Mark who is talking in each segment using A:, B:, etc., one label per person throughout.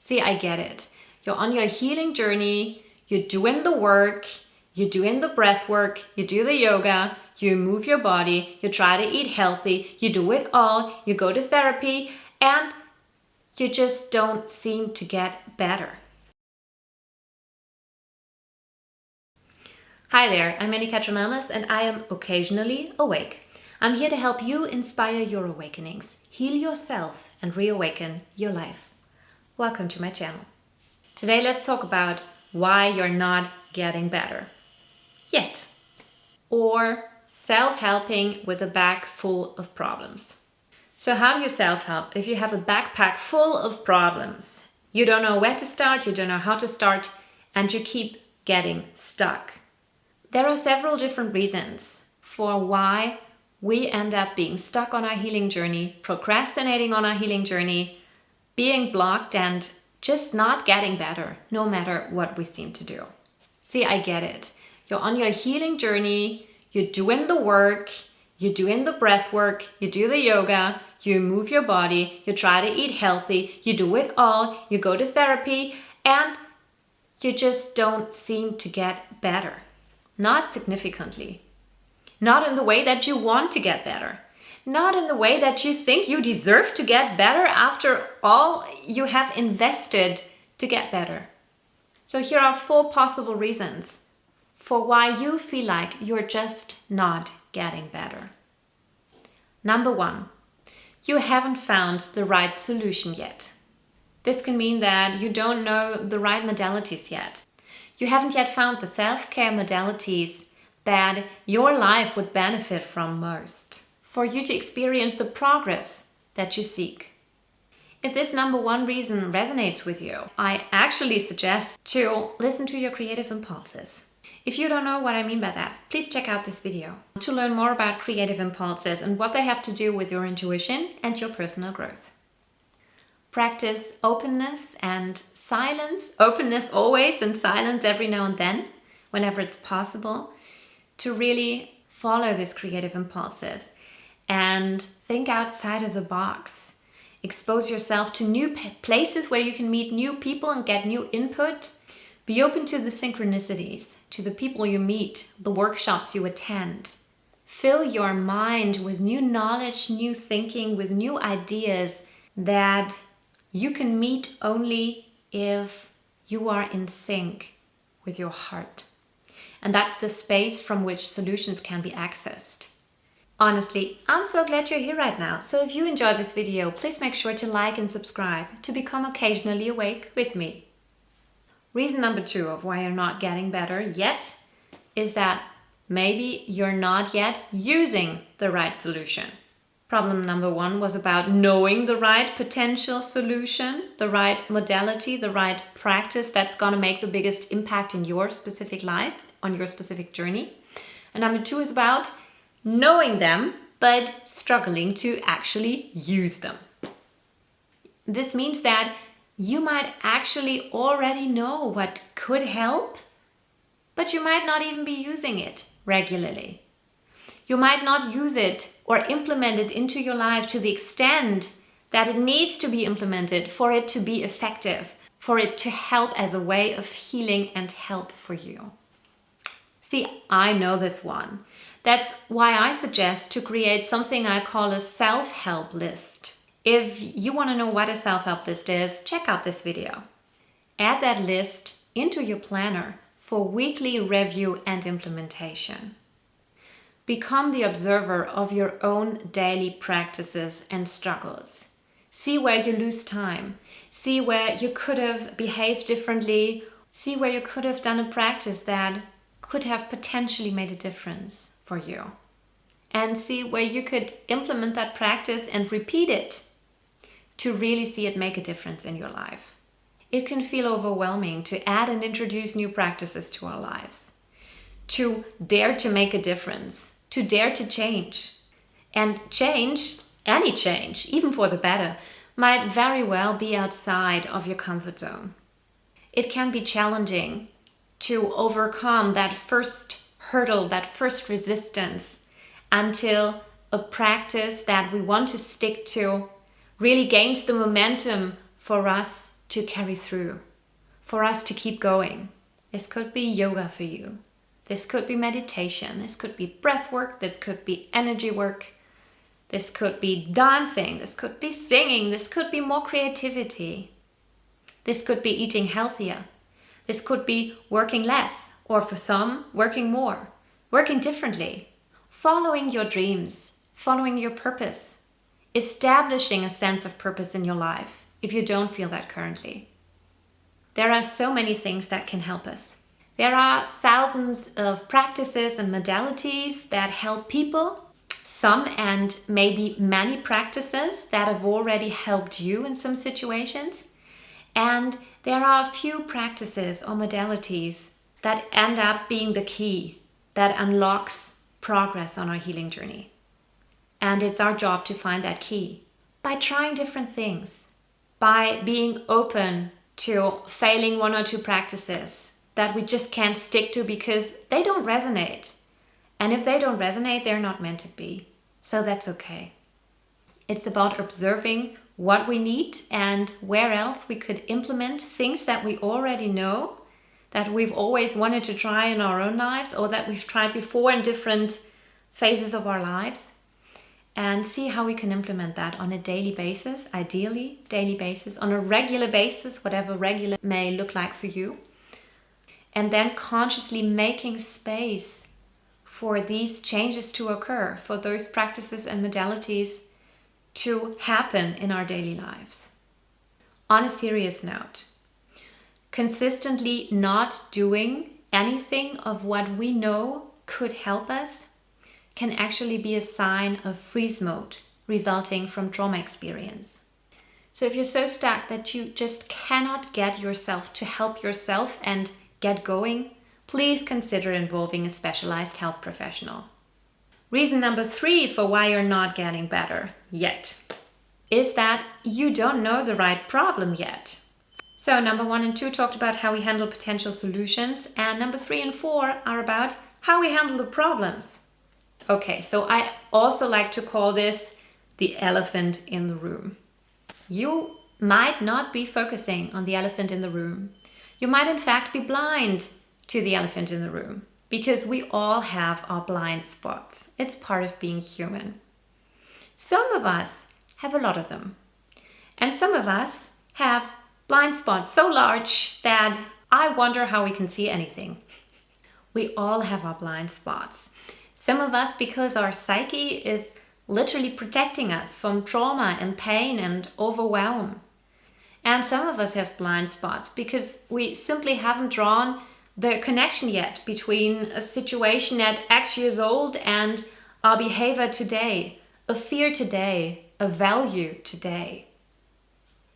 A: See, I get it. You're on your healing journey, you're doing the work, you're doing the breath work, you do the yoga, you move your body, you try to eat healthy, you do it all, you go to therapy, and you just don't seem to get better. Hi there, I'm Anne-Katrin, and I am occasionally awake. I'm here to help you inspire your awakenings, heal yourself, and reawaken your life. Welcome to my channel. Today let's talk about why you're not getting better yet, or self-helping with a bag full of problems. So how do you self-help if you have a backpack full of problems? You don't know where to start, you don't know how to start, and you keep getting stuck. There are several different reasons for why we end up being stuck on our healing journey, procrastinating on our healing journey, being blocked, and just not getting better, no matter what we seem to do. See, I get it. You're on your healing journey, you're doing the work, you're doing the breath work, you do the yoga, you move your body, you try to eat healthy, you do it all, you go to therapy, and you just don't seem to get better. Not significantly. Not in the way that you want to get better. Not in the way that you think you deserve to get better after all you have invested to get better. So here are 4 possible reasons for why you feel like you're just not getting better. Number 1, you haven't found the right solution yet. This can mean that you don't know the right modalities yet. You haven't yet found the self-care modalities that your life would benefit from most, for you to experience the progress that you seek. If this number 1 reason resonates with you, I actually suggest to listen to your creative impulses. If you don't know what I mean by that, please check out this video to learn more about creative impulses and what they have to do with your intuition and your personal growth. Practice openness and silence, openness always and silence every now and then, whenever it's possible, to really follow these creative impulses and think outside of the box. Expose yourself to new places where you can meet new people and get new input. Be open to the synchronicities, to the people you meet, the workshops you attend. Fill your mind with new knowledge, new thinking, with new ideas that you can meet only if you are in sync with your heart. And that's the space from which solutions can be accessed. Honestly, I'm so glad you're here right now. So if you enjoyed this video, please make sure to like and subscribe to become occasionally awake with me. Reason number 2 of why you're not getting better yet is that maybe you're not yet using the right solution. Problem number 1 was about knowing the right potential solution, the right modality, the right practice that's going to make the biggest impact in your specific life, on your specific journey. And number 2 is about knowing them, but struggling to actually use them. This means that you might actually already know what could help, but you might not even be using it regularly. You might not use it or implement it into your life to the extent that it needs to be implemented for it to be effective, for it to help as a way of healing and help for you. See, I know this one. That's why I suggest to create something I call a self-help list. If you want to know what a self-help list is, check out this video. Add that list into your planner for weekly review and implementation. Become the observer of your own daily practices and struggles. See where you lose time. See where you could have behaved differently. See where you could have done a practice that could have potentially made a difference for you. And see where you could implement that practice and repeat it to really see it make a difference in your life. It can feel overwhelming to add and introduce new practices to our lives, to dare to make a difference, to dare to change. And change, any change, even for the better, might very well be outside of your comfort zone. It can be challenging to overcome that first hurdle, that first resistance, until a practice that we want to stick to really gains the momentum for us to carry through, for us to keep going. This could be yoga for you. This could be meditation. This could be breath work. This could be energy work. This could be dancing. This could be singing. This could be more creativity. This could be eating healthier. This could be working less, or for some, working more, working differently, following your dreams, following your purpose, establishing a sense of purpose in your life if you don't feel that currently. There are so many things that can help us. There are thousands of practices and modalities that help people. Some and maybe many practices that have already helped you in some situations. And there are a few practices or modalities that end up being the key that unlocks progress on our healing journey. And it's our job to find that key by trying different things, by being open to failing one or two practices that we just can't stick to because they don't resonate. And if they don't resonate, they're not meant to be. So that's okay. It's about observing what we need and where else we could implement things that we already know, that we've always wanted to try in our own lives, or that we've tried before in different phases of our lives, and see how we can implement that on a daily basis, ideally daily basis, on a regular basis, whatever regular may look like for you. And then consciously making space for these changes to occur, for those practices and modalities to happen in our daily lives. On a serious note, consistently not doing anything of what we know could help us can actually be a sign of freeze mode resulting from trauma experience. So if you're so stuck that you just cannot get yourself to help yourself and get going, please consider involving a specialized health professional. Reason number 3 for why you're not getting better yet is that you don't know the right problem yet. So number 1 and 2 talked about how we handle potential solutions, and number 3 and 4 are about how we handle the problems. Okay, so I also like to call this the elephant in the room. You might not be focusing on the elephant in the room. You might in fact be blind to the elephant in the room, because we all have our blind spots. It's part of being human. Some of us have a lot of them, and some of us have blind spots so large that I wonder how we can see anything. We all have our blind spots. Some of us because our psyche is literally protecting us from trauma and pain and overwhelm. And some of us have blind spots because we simply haven't drawn the connection yet between a situation at X years old and our behavior today, a fear today, a value today.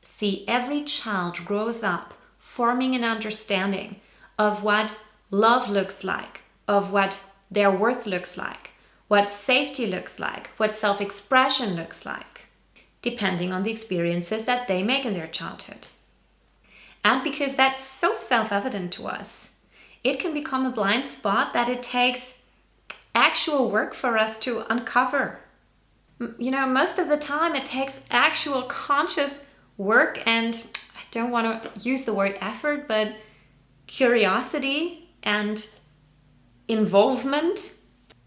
A: See, every child grows up forming an understanding of what love looks like, of what their worth looks like, what safety looks like, what self-expression looks like, depending on the experiences that they make in their childhood. And because that's so self-evident to us, it can become a blind spot that it takes actual work for us to uncover. You know, most of the time it takes actual conscious work, and I don't want to use the word effort, but curiosity and involvement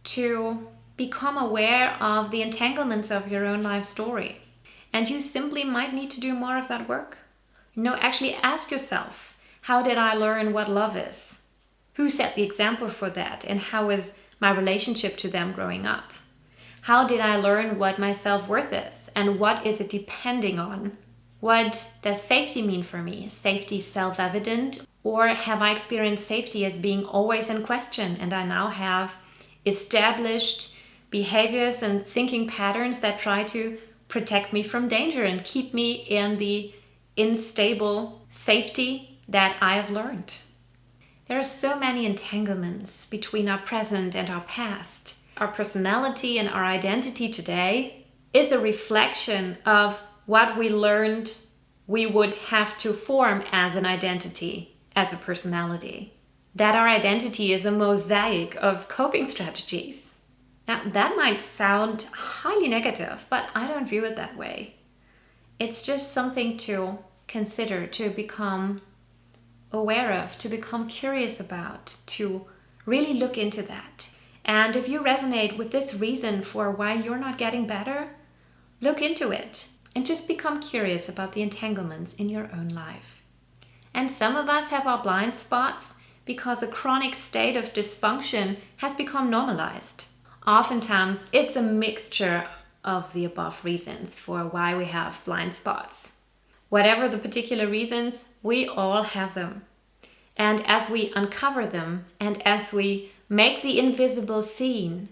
A: to become aware of the entanglements of your own life story. And you simply might need to do more of that work. You know, actually ask yourself, how did I learn what love is? Who set the example for that? And how was my relationship to them growing up? How did I learn what my self-worth is? And what is it depending on? What does safety mean for me? Is safety self-evident? Or have I experienced safety as being always in question, and I now have established behaviors and thinking patterns that try to protect me from danger and keep me in the unstable safety that I have learned? There are so many entanglements between our present and our past. Our personality and our identity today is a reflection of what we learned we would have to form as an identity, as a personality. That our identity is a mosaic of coping strategies. Now, that might sound highly negative, but I don't view it that way. It's just something to consider to become aware of, to become curious about, to really look into that. And if you resonate with this reason for why you're not getting better, look into it and just become curious about the entanglements in your own life. And some of us have our blind spots because a chronic state of dysfunction has become normalized. Oftentimes, it's a mixture of the above reasons for why we have blind spots. Whatever the particular reasons, we all have them. And as we uncover them and as we make the invisible seen,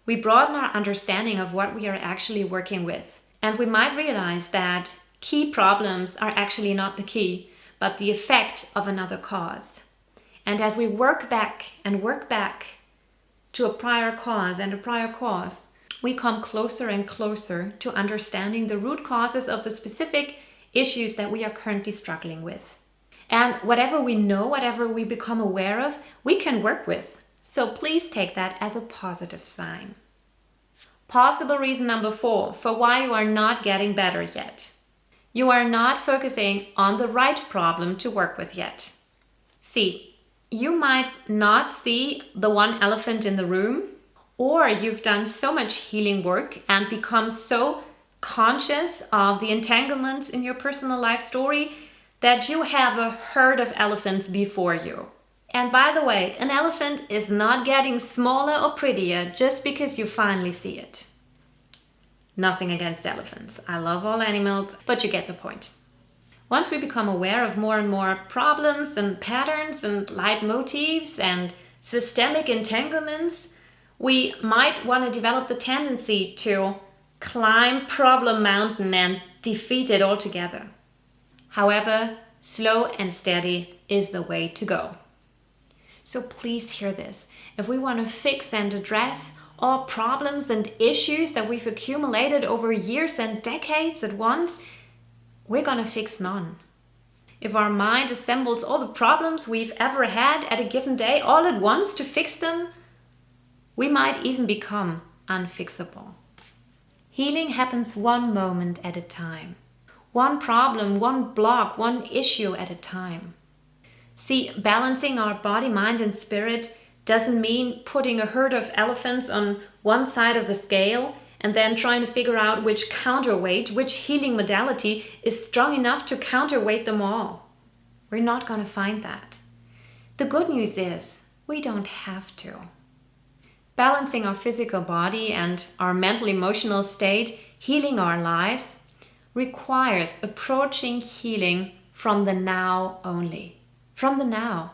A: we broaden our understanding of what we are actually working with. And we might realize that key problems are actually not the key, but the effect of another cause. And as we work back to a prior cause, we come closer and closer to understanding the root causes of the specific issues that we are currently struggling with. And whatever we know, whatever we become aware of, we can work with. So please take that as a positive sign. Possible reason number 4 for why you are not getting better yet. You are not focusing on the right problem to work with yet. See, you might not see the one elephant in the room, or you've done so much healing work and become so conscious of the entanglements in your personal life story that you have a herd of elephants before you. And by the way, an elephant is not getting smaller or prettier just because you finally see it. Nothing against elephants. I love all animals, but you get the point. Once we become aware of more and more problems and patterns and leitmotifs and systemic entanglements, we might want to develop the tendency to climb problem mountain and defeat it altogether. However, slow and steady is the way to go. So please hear this. If we want to fix and address all problems and issues that we've accumulated over years and decades at once, we're going to fix none. If our mind assembles all the problems we've ever had at a given day all at once to fix them, we might even become unfixable. Healing happens one moment at a time. One problem, one block, one issue at a time. See, balancing our body, mind, and spirit doesn't mean putting a herd of elephants on one side of the scale and then trying to figure out which counterweight, which healing modality is strong enough to counterweight them all. We're not going to find that. The good news is we don't have to. Balancing our physical body and our mental emotional state, healing our lives, requires approaching healing from the now only. From the now.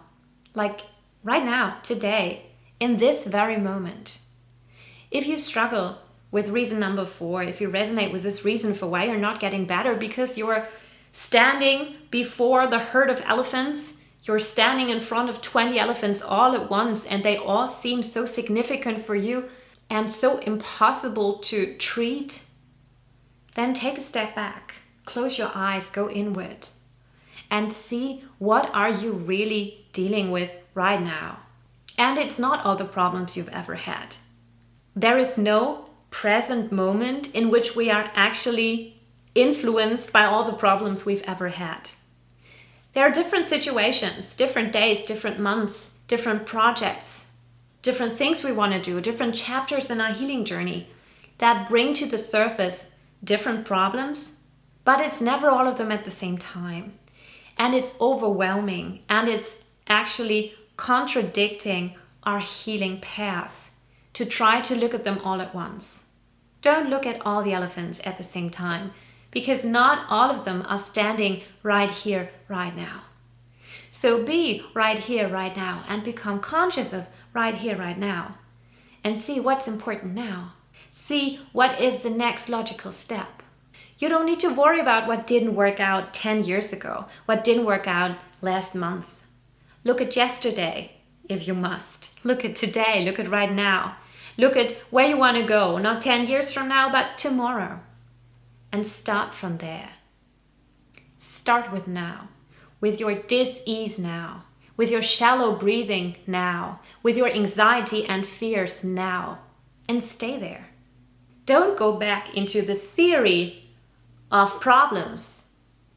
A: Like right now, today, in this very moment. If you struggle with reason number 4, if you resonate with this reason for why you're not getting better because you're standing before the herd of elephants, you're standing in front of 20 elephants all at once and they all seem so significant for you and so impossible to treat, then take a step back, close your eyes, go inward and see what are you really dealing with right now. And it's not all the problems you've ever had. There is no present moment in which we are actually influenced by all the problems we've ever had. There are different situations, different days, different months, different projects, different things we want to do, different chapters in our healing journey that bring to the surface different problems, but it's never all of them at the same time. And it's overwhelming and it's actually contradicting our healing path to try to look at them all at once. Don't look at all the elephants at the same time because not all of them are standing right here, right now. So be right here, right now and become conscious of right here, right now and see what's important now. See what is the next logical step. You don't need to worry about what didn't work out 10 years ago, what didn't work out last month. Look at yesterday, if you must. Look at today, look at right now. Look at where you want to go, not 10 years from now, but tomorrow. And start from there. Start with now, with your dis-ease now, with your shallow breathing now, with your anxiety and fears now, and stay there. Don't go back into the theory of problems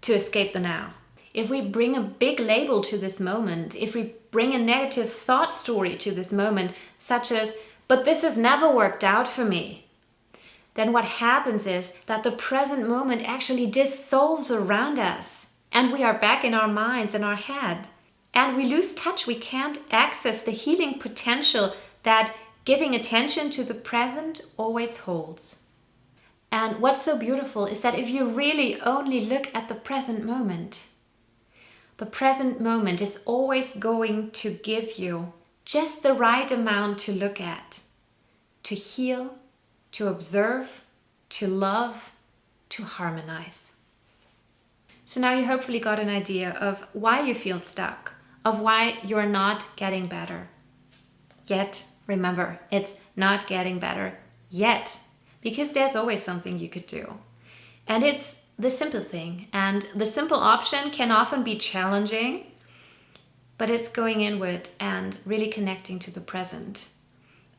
A: to escape the now. If we bring a big label to this moment, if we bring a negative thought story to this moment, such as, but this has never worked out for me, then what happens is that the present moment actually dissolves around us and we are back in our minds and our head. And we lose touch. We can't access the healing potential that giving attention to the present always holds. And what's so beautiful is that if you really only look at the present moment is always going to give you just the right amount to look at, to heal, to observe, to love, to harmonize. So now you hopefully got an idea of why you feel stuck, of why you're not getting better. Yet, remember, it's not getting better yet, because there's always something you could do. And it's the simple thing. And the simple option can often be challenging, but it's going inward and really connecting to the present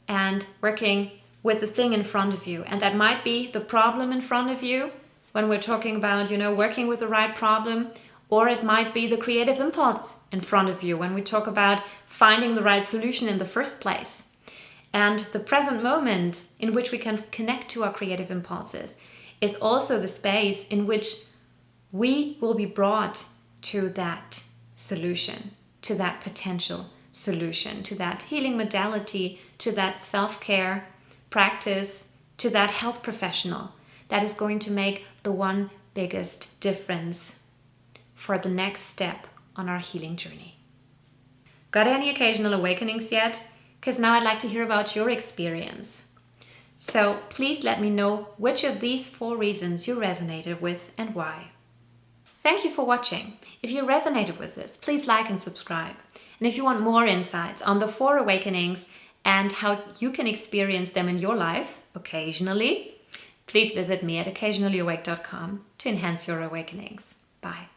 A: and working with the thing in front of you. And that might be the problem in front of you when we're talking about, working with the right problem, or it might be the creative impulse in front of you when we talk about finding the right solution in the first place. And the present moment in which we can connect to our creative impulses is also the space in which we will be brought to that solution, to that potential solution, to that healing modality, to that self-care practice, to that health professional that is going to make the one biggest difference for the next step on our healing journey. Got any occasional awakenings yet? Because now I'd like to hear about your experience. So please let me know which of these 4 reasons you resonated with and why. Thank you for watching. If you resonated with this, please like and subscribe. And if you want more insights on the 4 awakenings and how you can experience them in your life occasionally, please visit me at occasionallyawake.com to enhance your awakenings. Bye.